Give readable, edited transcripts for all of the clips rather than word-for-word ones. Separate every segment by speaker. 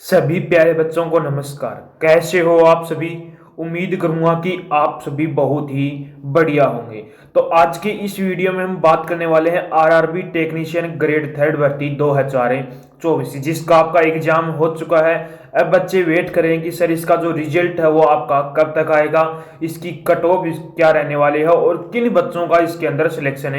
Speaker 1: सभी प्यारे बच्चों को नमस्कार। कैसे हो आप सभी। उम्मीद करूंगा कि आप सभी बहुत ही बढ़िया होंगे। तो आज के इस वीडियो में हम बात करने वाले हैं आरआरबी टेक्नीशियन ग्रेड थर्ड भर्ती 2024, जिसका आपका एग्जाम हो चुका है। अब बच्चे वेट करें कि सर इसका जो रिजल्ट है वो आपका कब तक आएगा, इसकी कट ऑफ क्या रहने वाली है और किन बच्चों का इसके अंदर सिलेक्शन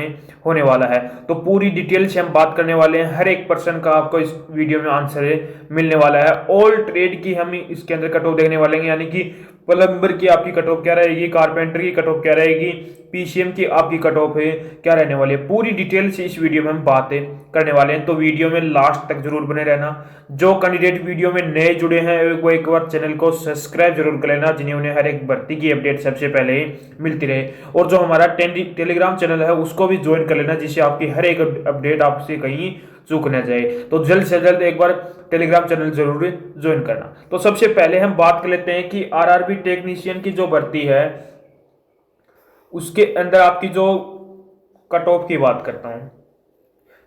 Speaker 1: होने वाला है। तो पूरी डिटेल से हम बात करने वाले हैं। हर एक पर्सन का आपको इस वीडियो में आंसर मिलने वाला है। ऑल ट्रेड की हम इसके अंदर कट ऑफ देखने वाले हैं, यानी कि प्लम्बर की आपकी कट ऑफ क्या रहेगी, कारपेंटर की कट ऑफ क्या रहेगी, पीसीएम की आपकी कट ऑफ है क्या रहने वाली है। पूरी डिटेल से इस वीडियो में हम बातें करने वाले हैं, तो वीडियो में लास्ट तक जरूर बने रहना। जो कैंडिडेट वीडियो में नए जुड़े हैं वो एक बार चैनल को सब्सक्राइब जरूर कर लेना, जिन्हें उन्हें हर एक भर्ती की अपडेट सबसे पहले मिलती रहे। और जो हमारा टेलीग्राम चैनल है उसको भी ज्वाइन कर लेना, जिससे आपकी हर एक अपडेट आपसे कहीं चूक न जाए। तो जल्द से जल्द एक बार टेलीग्राम चैनल जरूर ज्वाइन करना। तो सबसे पहले हम बात कर लेते हैं कि आरआरबी टेक्नीशियन की जो भर्ती है उसके अंदर आपकी जो कट ऑफ की बात करता हूं।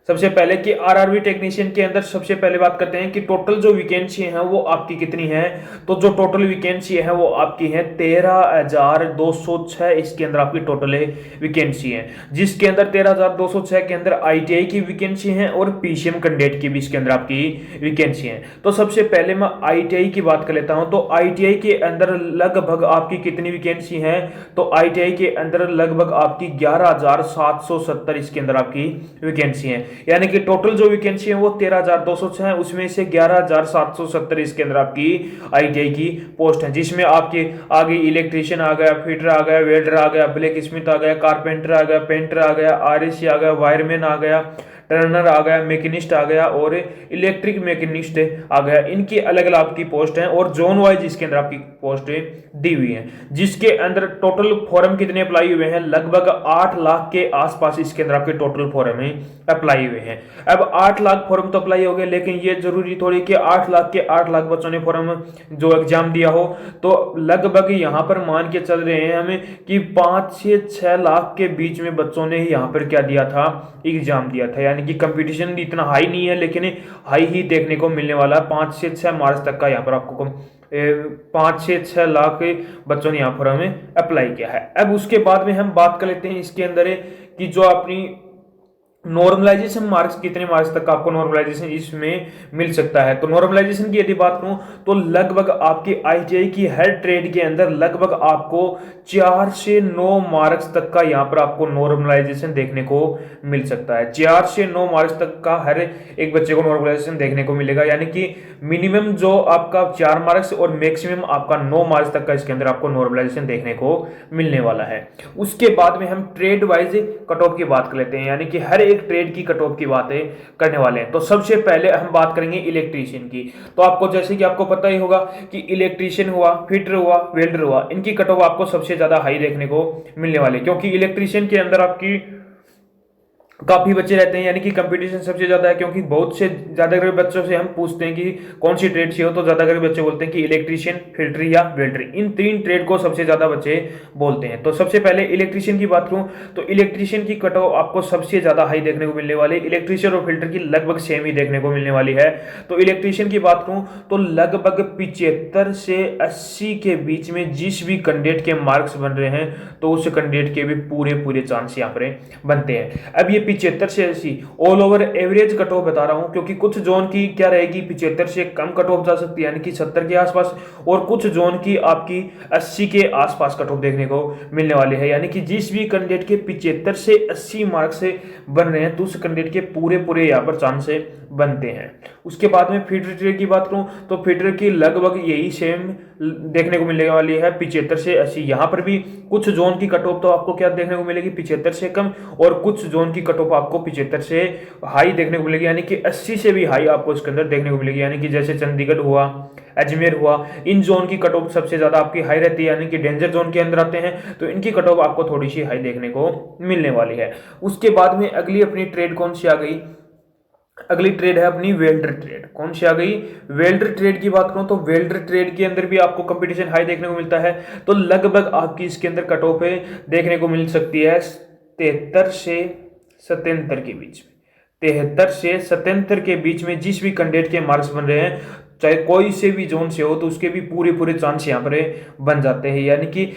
Speaker 1: सबसे पहले कि आरआरबी टेक्नीशियन के अंदर सबसे पहले बात करते हैं कि टोटल जो वैकेंसी है वो आपकी कितनी है। तो जो टोटल वैकेंसी है वो आपकी है 13,206। इसके अंदर आपकी टोटल वैकेंसी है, जिसके अंदर 13,206 के अंदर आईटीआई की वैकेंसी है और पीसीएम कैंडिडेट की भी इसके अंदर आपकी वैकेंसी है। तो सबसे पहले मैं आईटीआई की बात कर लेता हूं। तो आईटीआई के अंदर लगभग आपकी कितनी वैकेंसी है। तो आईटीआई के अंदर लगभग आपकी 11,770 इसके अंदर आपकी वैकेंसी है, यानी कि टोटल जो वैकेंसी है वो 13,206 है, उसमें से 11,770 इसके अंदर आपकी आईटीआई की पोस्ट है, जिसमें आपके आगे इलेक्ट्रीशियन आ गया, फिटर आ गया, वेल्डर आ गया, ब्लैक स्मिथ आ गया, कारपेंटर आ गया, पेंटर आ गया, आरएसी आ गया, वायरमैन आ गया, टर्नर आ गया, मैकेनिस्ट आ गया और इलेक्ट्रिक मैकेनिस्ट आ गया। इनकी अलग अलग आपकी पोस्ट है और जोन वाइज इसके अंदर आपकी पोस्ट दी हुई है, जिसके अंदर टोटल फॉर्म कितने अप्लाई हुए हैं। लगभग 8 लाख के आसपास इसके अंदर आपके टोटल फॉर्म अप्लाई हुए हैं। अब 8 लाख फॉर्म तो अप्लाई हो गए, लेकिन ये जरूरी थोड़ी कि 8 लाख के 8 लाख बच्चों ने फॉर्म जो एग्जाम दिया हो। तो लगभग यहां पर मान के चल रहे हैं हमें कि 5 से 6 लाख के बीच में बच्चों ने यहां पर क्या दिया था, एग्जाम दिया था। यानी कि कंपटीशन इतना हाई नहीं है, लेकिन हाई ही देखने को मिलने वाला है। 5 से 6 मार्च तक का यहाँ पर आपको 5 से 6 लाख बच्चों ने यहाँ पर हमें अप्लाई किया है। अब उसके बाद में हम बात कर लेते हैं इसके अंदर कि जो अपनी नॉर्मलाइजेशन मार्क्स, कितने मार्क्स तक आपको नॉर्मलाइजेशन इसमें मिल सकता है। तो नॉर्मलाइजेशन की यदि बात करूं तो लगभग आपकी आईटीआई की हर ट्रेड के अंदर लगभग आपको 4 से 9 मार्क्स तक का यहां पर आपको नॉर्मलाइजेशन देखने को मिल सकता है। 4 से 9 मार्क्स तक का हर एक बच्चे को नॉर्मलाइजेशन देखने को मिलेगा, यानी कि मिनिमम जो आपका 4 मार्क्स और मैक्सिमम आपका 9 मार्क्स तक का इसके अंदर आपको नॉर्मलाइजेशन देखने को मिलने वाला है। उसके बाद में हम ट्रेड वाइज कट ऑफ की बात कर लेते हैं, यानी कि हर एक ट्रेड की कट ऑफ की बातें करने वाले हैं। तो सबसे पहले हम बात करेंगे इलेक्ट्रीशियन की। तो आपको जैसे कि आपको पता ही होगा कि इलेक्ट्रीशियन हुआ, फिटर हुआ, वेल्डर हुआ, इनकी कट ऑफ आपको सबसे ज्यादा हाई देखने को मिलने वाले, क्योंकि इलेक्ट्रीशियन के अंदर आपकी काफी बच्चे रहते हैं, यानी कि कंपटीशन सबसे ज्यादा है। क्योंकि बहुत से ज्यादातर बच्चों से हम पूछते हैं कि कौन सी ट्रेड चाहिए, तो ज्यादातर बच्चे बोलते हैं कि इलेक्ट्रीशियन, फिल्टर या वेल्डर, इन 3 ट्रेड को सबसे ज्यादा बच्चे बोलते हैं। तो सबसे पहले इलेक्ट्रीशियन की बात करूं तो इलेक्ट्रीशियन की कट ऑफ आपको सबसे ज्यादा हाई देखने को मिलने वाली, इलेक्ट्रीशियन और फिल्टर की लगभग सेम ही देखने को मिलने वाली है। तो इलेक्ट्रीशियन की बात करूं तो लगभग 75 से 80 के बीच में जिस भी कैंडिडेट के मार्क्स बन रहे हैं, तो उस कैंडिडेट के भी पूरे चांस यहाँ पर बनते हैं। अब ये 75 से 80 all over average cut off बता रहा हूं, क्योंकि कुछ जोन की क्या रहेगी 75 से कम कट ऑफ जा सकती है, यानी कि 70 के आसपास, और कुछ जोन की आपकी 80 के आसपास कट ऑफ देखने को मिलने वाली है। यानी कि जिस भी कैंडिडेट के 75 से 80 मार्क्स से बन रहे हैं, तो उस कैंडिडेट के पूरे यहाँ पर चांस बनते हैं। उसके बाद में फीडर ट्रेड की बात करूं तो फीडर की लगभग यही सेम देखने को मिलने वाली है, 75 से 80। यहां पर भी कुछ जोन की कट ऑफ तो आपको क्या देखने को मिलेगी 75 से कम, और कुछ जोन की कट ऑफ आपको 75 से हाई देखने को मिलेगी, यानी कि 80 से भी हाई आपको इसके अंदर देखने को मिलेगी। यानी कि जैसे चंडीगढ़ हुआ, अजमेर हुआ, इन जोन की कट ऑफ सबसे ज्यादा आपकी हाई रहती है, यानी कि डेंजर जोन के अंदर आते हैं, तो इनकी कट ऑफ आपको थोड़ी सी हाई देखने को मिलने वाली है। उसके बाद में अगली अपनी ट्रेड कौन सी आ गई, अगली ट्रेड है अपनी वेल्डर ट्रेड। कौन सी आ गई, वेल्डर ट्रेड की बात करूं तो वेल्डर ट्रेड के अंदर भी आपको कंपटीशन हाई देखने को मिलता है। तो लगभग आपकी इसके अंदर कट ऑफ देखने को मिल सकती है 73 से 77 के बीच में। 73 से 77 के बीच में जिस भी कैंडिडेट के मार्क्स बन रहे हैं, चाहे कोई से भी जोन से हो, तो उसके भी पूरे पूरे चांस यहाँ पर बन जाते हैं। यानी कि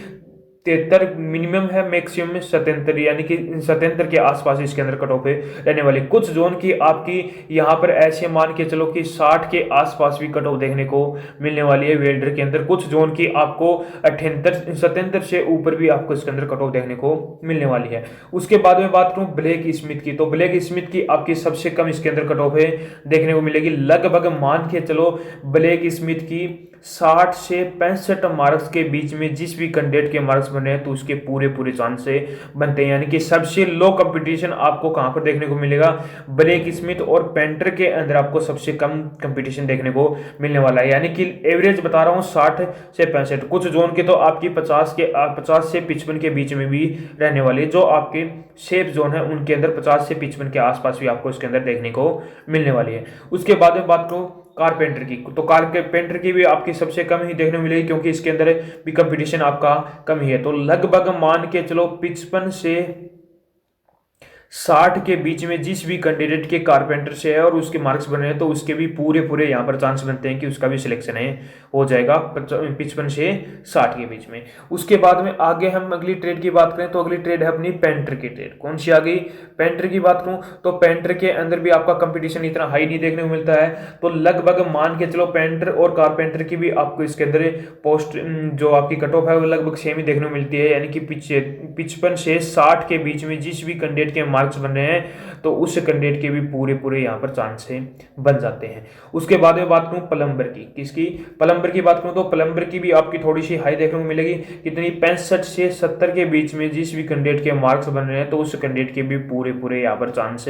Speaker 1: 73 मिनिमम है, मैक्सिमम में 77, यानी कि 77 के आसपास इसके अंदर कट ऑफ रहने वाली। कुछ जोन की आपकी यहाँ पर ऐसे मान के चलो कि 60 के आसपास भी कट ऑफ देखने को मिलने वाली है वेल्डर के अंदर। कुछ जोन की आपको 78 77 से ऊपर भी आपको इसके अंदर कट ऑफ देखने को मिलने वाली है। उसके बाद में बात करूं ब्लैक स्मिथ की, तो ब्लैक स्मिथ की आपकी सबसे कम इसके अंदर कट ऑफ है देखने को मिलेगी। लगभग मान के चलो ब्लैक स्मिथ की 60 से 65 मार्क्स के बीच में जिस भी कैंडिडेट के मार्क्स बने हैं, तो उसके पूरे पूरे चांस से बनते हैं। यानी कि सबसे लो कंपटीशन आपको कहां पर देखने को मिलेगा, ब्लैक स्मिथ और पेंटर के अंदर आपको सबसे कम कंपटीशन देखने को मिलने वाला है। यानी कि एवरेज बता रहा हूं 60 से 65, कुछ जोन के तो आपकी 50 से 55 के बीच में भी रहने वाली है। जो आपके सेफ जोन है उनके अंदर 50 से 55 के आसपास भी आपको इसके अंदर देखने को मिलने वाली है। उसके बाद में बात करूं कारपेंटर की, तो कारपेंटर की भी आपकी सबसे कम ही देखने को मिलेगी, क्योंकि इसके अंदर भी कंपटीशन आपका कम ही है। तो लगभग मान के चलो 55 से 60 के बीच में जिस भी कैंडिडेट के कारपेंटर से है और उसके मार्क्स बने हैं, तो उसके भी पूरे पूरे यहाँ पर चांस बनते हैं कि उसका भी सिलेक्शन है हो जाएगा 55 से 60 के बीच में। उसके बाद में आगे हम अगली ट्रेड की बात करें, तो अगली ट्रेड है अपनी पेंटर की ट्रेड। कौन सी आ गई, पेंटर की बात करूं तो पेंटर के अंदर भी आपका कंपटीशन इतना हाई नहीं देखने को मिलता है। तो लगभग मान के चलो पेंटर और कारपेंटर की भी आपको इसके अंदर पोस्ट जो आपकी कट ऑफ है वो लगभग सेम ही देखने को मिलती है। यानी कि 55 से 60 के बीच में जिस भी कैंडिडेट के मार्क्स बन रहे हैं, तो उस कैंडिडेट के भी पूरे पूरे यहाँ पर चांस बन जाते हैं। उसके बाद में बात करूं प्लम्बर की, किसकी, प्लम्बर की बात करूं तो प्लम्बर की भी आपकी थोड़ी सी हाई देखने को मिलेगी। कितनी, 65 से 70 के बीच में जिस भी कैंडिडेट के मार्क्स बन रहे हैं, तो उस कैंडिडेट के भी पूरे पूरे यहाँ पर चांस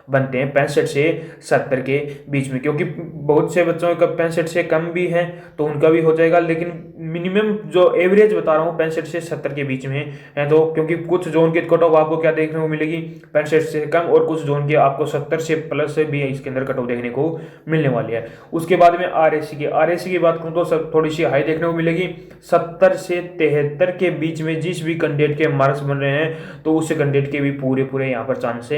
Speaker 1: बनते हैं 65 से 70 के बीच में। क्योंकि बहुत से बच्चों का 65 से कम भी है तो उनका भी हो जाएगा, लेकिन मिनिमम जो एवरेज बता रहा हूँ 65 से 70 के बीच में है। तो क्योंकि कुछ जोन के कट ऑफ आपको क्या देखने को मिलेगी, 65 से कम, और कुछ जोन के आपको 70 से प्लस से भी इसके अंदर कट ऑफ देखने को मिलने वाली है। उसके बाद में आरएससी की बात करूँ तो सब थोड़ी सी हाई देखने को मिलेगी। 70 से 73 के बीच में जिस भी कैंडिडेट के मार्क्स बन रहे हैं, तो उस कैंडिडेट के भी पूरे पूरे यहाँ पर चांस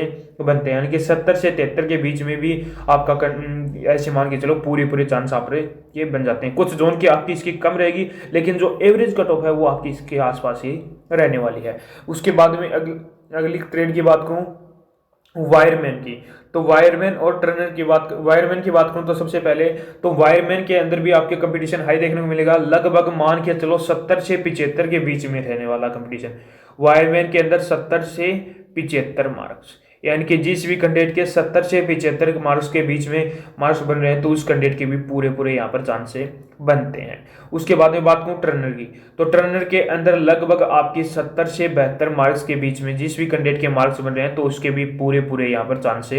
Speaker 1: बनते हैं। यानी कि 70 से 73 के बीच में भी आपका ऐसे मान के चलो पूरे पूरे चांस आप ये बन जाते हैं। कुछ जोन की आपकी इसकी कम रहेगी, लेकिन जो एवरेज कट ऑफ है वो आपकी इसके आसपास ही रहने वाली है। उसके बाद में अगली ट्रेड की बात करूं वायरमैन की, तो वायरमैन और टर्नर की वायरमैन की बात करूं तो सबसे पहले तो वायरमैन के अंदर भी आपके कंपटीशन हाई देखने को मिलेगा। लगभग मान के चलो 70 से 75 के बीच में रहने वाला कंपटीशन वायरमैन के अंदर, 70 से 75 मार्क्स। यानी कि जिस भी कैंडिडेट के 70 से 75 मार्क्स के बीच में मार्क्स बन रहे हैं, तो उस कैंडिडेट के भी पूरे पूरे यहाँ पर चांस बनते हैं। उसके बाद में बात करूं टर्नर की, तो टर्नर के अंदर लगभग आपकी 70 से 72 मार्क्स के बीच में जिस भी कैंडिडेट के मार्क्स बन रहे हैं, तो उसके भी पूरे पूरे यहाँ पर चांस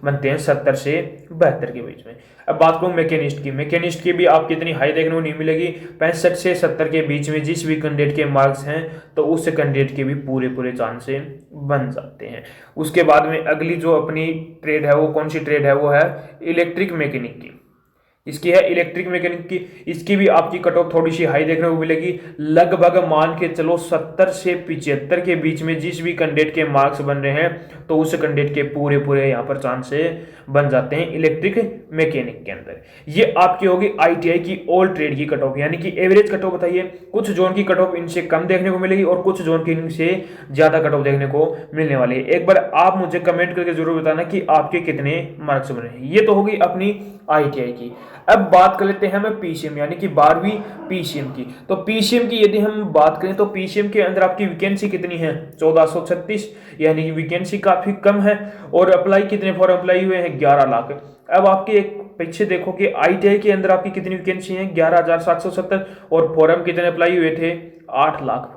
Speaker 1: बनते हैं 70 से 72 के बीच में। अब बात करूं मैकेनिस्ट की भी आपकी इतनी हाई देखने को नहीं मिलेगी। 65 से 70 के बीच में जिस भी कैंडिडेट के मार्क्स हैं, तो उस कैंडिडेट के भी पूरे पूरे चांस बन जाते हैं। उसके बाद में अगली जो अपनी ट्रेड है वो कौन सी ट्रेड है, वो है इलेक्ट्रिक मैकेनिक की। इसकी है इलेक्ट्रिक मैकेनिक की, इसकी भी आपकी कट ऑफ थोड़ी सी हाई देखने को मिलेगी। लगभग मान के चलो 70 से 75 के बीच में जिस भी कैंडिडेट के मार्क्स बन रहे हैं, तो उस कैंडिडेट के पूरे पूरे यहाँ पर चांस बन जाते हैं इलेक्ट्रिक मैकेनिक के अंदर। ये आपकी होगी आईटीआई की ऑल ट्रेड की कट ऑफ, यानी कि एवरेज कट ऑफ बताइए। कुछ जोन की कट ऑफ इनसे कम देखने को मिलेगी और कुछ जोन की इनसे ज्यादा कट ऑफ देखने को मिलने वाली है। एक बार आप मुझे कमेंट करके जरूर बताना कि आपके कितने मार्क्स बने हैं। ये तो होगी अपनी आईटीआई की। अब बात कर लेते हैं हम पीसीएम यानी कि 12वीं पीसीएम की। तो पीसीएम की यदि हम बात करें तो पीसीएम के अंदर आपकी वैकेंसी कितनी है, 1436, यानी कि वैकेंसी काफी कम है। और अप्लाई कितने फॉर्म अप्लाई हुए हैं, 11 लाख। अब आपकी एक पीछे देखो कि आईटीआई के अंदर आपकी कितनी वैकेंसी है, 11,770, और फॉर्म कितने अप्लाई हुए थे, 8 लाख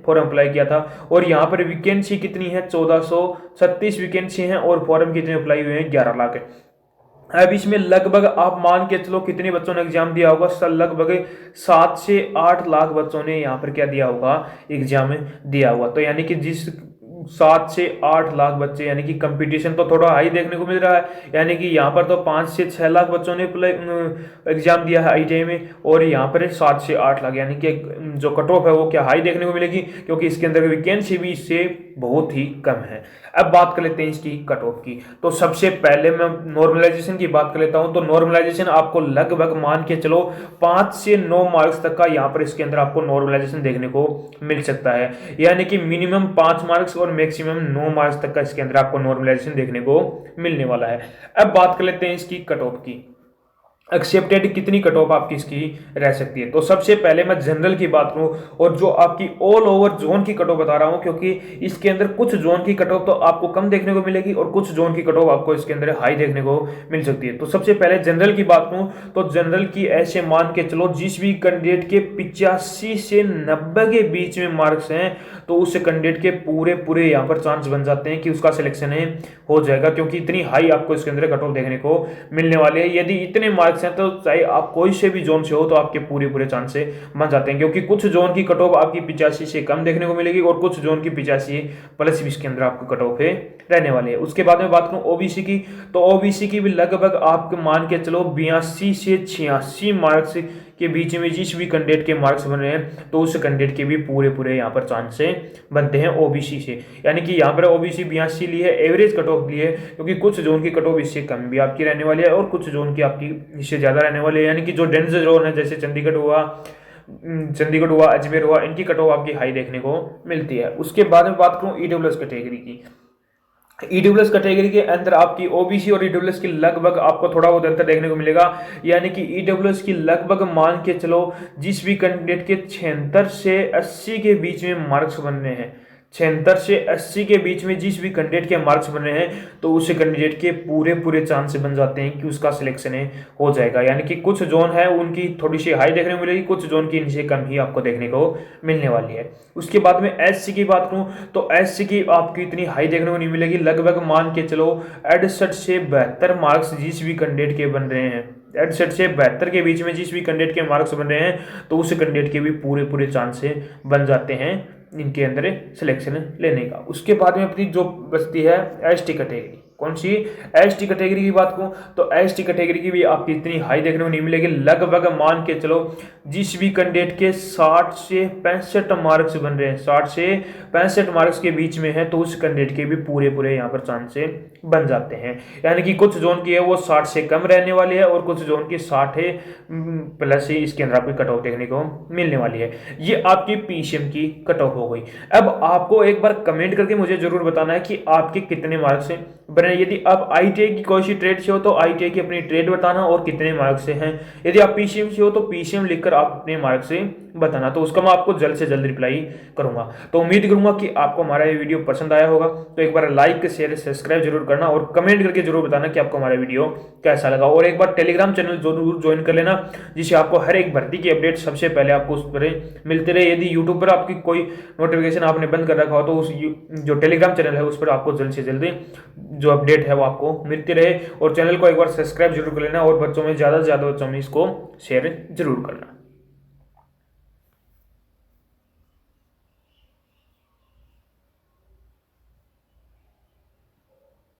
Speaker 1: फॉर्म अप्लाई किया था। और यहाँ पर वैकेंसी कितनी है, 1436 वैकेंसी है और फॉर्म कितने अप्लाई हुए हैं, 11 लाख। अब इसमें लगभग आप मान के चलो कितने बच्चों ने एग्जाम दिया होगा, लगभग 7 से 8 लाख बच्चों ने यहाँ पर क्या दिया होगा, एग्जाम दिया हुआ। तो यानी कि जिस 7 से 8 लाख बच्चे, यानी कि कंपटीशन तो थोड़ा हाई देखने को मिल रहा है। यानी कि यहाँ पर तो 5 से 6 लाख बच्चों ने एग्जाम दिया है आईटीआई में, और यहाँ पर 7 से 8 लाख, यानी कि जो कट ऑफ है वो क्या हाई देखने को मिलेगी, क्योंकि इसके अंदर वैकेंसी भी इससे बहुत ही कम है। अब बात कर लेते हैं इसकी कट ऑफ की। तो सबसे पहले मैं नॉर्मलाइजेशन की बात कर लेता हूं। तो नॉर्मलाइजेशन आपको लगभग मान के चलो 5 से 9 मार्क्स तक का यहाँ पर इसके अंदर आपको नॉर्मलाइजेशन देखने को मिल सकता है, यानी कि मिनिमम 5 मार्क्स और मैक्सिमम 9 मार्क्स तक का इसके अंदर आपको नॉर्मलाइजेशन देखने को मिलने वाला है। अब बात कर लेते हैं इसकी कट ऑफ की। एक्सेप्टेड कितनी कट ऑफ आपकी इसकी रह सकती है। तो सबसे पहले मैं जनरल की बात करूं और जो आपकी ऑल ओवर जोन की कट ऑफ बता रहा हूं, क्योंकि इसके अंदर कुछ जोन की कट ऑफ तो आपको कम देखने को मिलेगी और कुछ जोन की कट ऑफ आपको इसके अंदर हाई देखने को मिल सकती है। तो सबसे पहले जनरल की बात करूं तो जनरल की ऐसे मान के चलो जिस भी कैंडिडेट के 85 से 90 के बीच में मार्क्स हैं तो उस कैंडिडेट के पूरे पूरे यहाँ पर चांस बन जाते हैं कि उसका सिलेक्शन हो जाएगा, क्योंकि इतनी हाई आपको इसके अंदर कट ऑफ देखने को मिलने वाली है। यदि इतने मार्क्स हैं तो चाहे आप कोई से भी जोन से हो तो आपके पूरे पूरे चांस से बन जाते हैं, क्योंकि कुछ जोन की कट ऑफ आपकी 85 से कम देखने को मिलेगी और कुछ जोन की 85 प्लस भी इसके अंदर आपको कट ऑफ रहने वाली है। उसके बाद में बात करूं ओबीसी की, तो ओबीसी की भी लगभग आपके मान के चलो 82 से 86 मार्क्स के बीच में जिस भी कैंडिडेट के मार्क्स बन रहे हैं तो उस कैंडिडेट के भी पूरे पूरे यहाँ पर चांस से बनते हैं ओबीसी से। यानी कि यहाँ पर ओबीसी 82 ली है, एवरेज कट ऑफ ली है, क्योंकि कुछ जोन की कट ऑफ इससे कम भी आपकी रहने वाली है और कुछ जोन की आपकी इससे ज़्यादा रहने वाली है। यानी कि जो डेंजर जोन है जैसे चंडीगढ़ हुआ, अजमेर हुआ, इनकी कट ऑफ आपकी हाई देखने को मिलती है। उसके बाद में बात करूँ ईडब्ल्यूएस कैटेगरी की। ईडब्ल्यूएस कैटेगरी के अंदर आपकी ओबीसी और ईडब्ल्यूएस की लगभग आपको थोड़ा बहुत अंतर देखने को मिलेगा। यानी कि ईडब्ल्यूएस की लगभग मान के चलो जिस भी कैंडिडेट के 76 से 80 के बीच में मार्क्स बन रहे हैं, 76 से 80 के बीच में जिस भी कैंडिडेट के मार्क्स बन रहे हैं तो उस कैंडिडेट के पूरे पूरे चांस बन जाते हैं कि उसका सिलेक्शन हो जाएगा। यानी कि कुछ जोन है उनकी थोड़ी सी हाई देखने को मिलेगी, कुछ जोन की इनसे कम ही आपको देखने को मिलने वाली है। उसके बाद में एससी की बात करूं तो एससी की आपकी इतनी हाई देखने को नहीं मिलेगी। लगभग मान के चलो 68 से 72 मार्क्स जिस भी कैंडिडेट के बन रहे हैं, 68 से 72 के बीच में जिस भी कैंडिडेट के मार्क्स बन रहे हैं तो उस कैंडिडेट के भी पूरे पूरे चांस बन जाते हैं इनके अंदर सिलेक्शन लेने का। उसके बाद में अपनी जो बचती है एसटी कैटेगरी, कौन सी एसटी कैटेगरी की बात करूं तो एसटी कैटेगरी की भी आपकी इतनी हाई देखने को नहीं मिलेगी। लगभग मान के चलो जिस भी कैंडिडेट के 60 से 65 मार्क्स बन रहे हैं, 60 से 65 मार्क्स के बीच में है तो उस कैंडिडेट के भी पूरे पूरे यहाँ पर चांस बन जाते हैं। यानी कि कुछ जोन की है वो 60 से कम रहने वाली है और कुछ जोन की 60 प्लस ही इसके अंदर आपकी कट ऑफ देखने को मिलने वाली है। ये आपकी पीसीएम की कट ऑफ हो गई। अब आपको एक बार कमेंट करके मुझे जरूर बताना है कि आपके कितने मार्क्स बने। यदि आप आईटीआई की कोई सी ट्रेड से हो तो आईटीआई की अपनी ट्रेड बताना और कितने मार्क्स से हैं। यदि आप पीसीएम से हो तो पीसीएम लिखकर आप अपने मार्क्स से बताना, तो उसका मैं आपको जल्द से जल्द रिप्लाई करूंगा। तो उम्मीद करूंगा कि आपको हमारा ये वीडियो पसंद आया होगा। तो एक बार लाइक शेयर सब्सक्राइब जरूर करना और कमेंट करके जरूर बताना कि आपको हमारा वीडियो कैसा लगा। और एक बार टेलीग्राम चैनल जरूर ज्वाइन कर लेना जिससे आपको हर एक भर्ती की अपडेट सबसे पहले आपको उस पर मिलते रहे। यदि यूट्यूब पर आपकी कोई नोटिफिकेशन आपने बंद कर रखा हो तो उस जो टेलीग्राम चैनल है उस पर आपको जल्द से जल्द जो अपडेट है वो आपको मिलती रहे। और चैनल को एक बार सब्सक्राइब जरूर कर लेना और बच्चों में ज़्यादा से ज़्यादा बच्चों में इसको शेयर जरूर करना।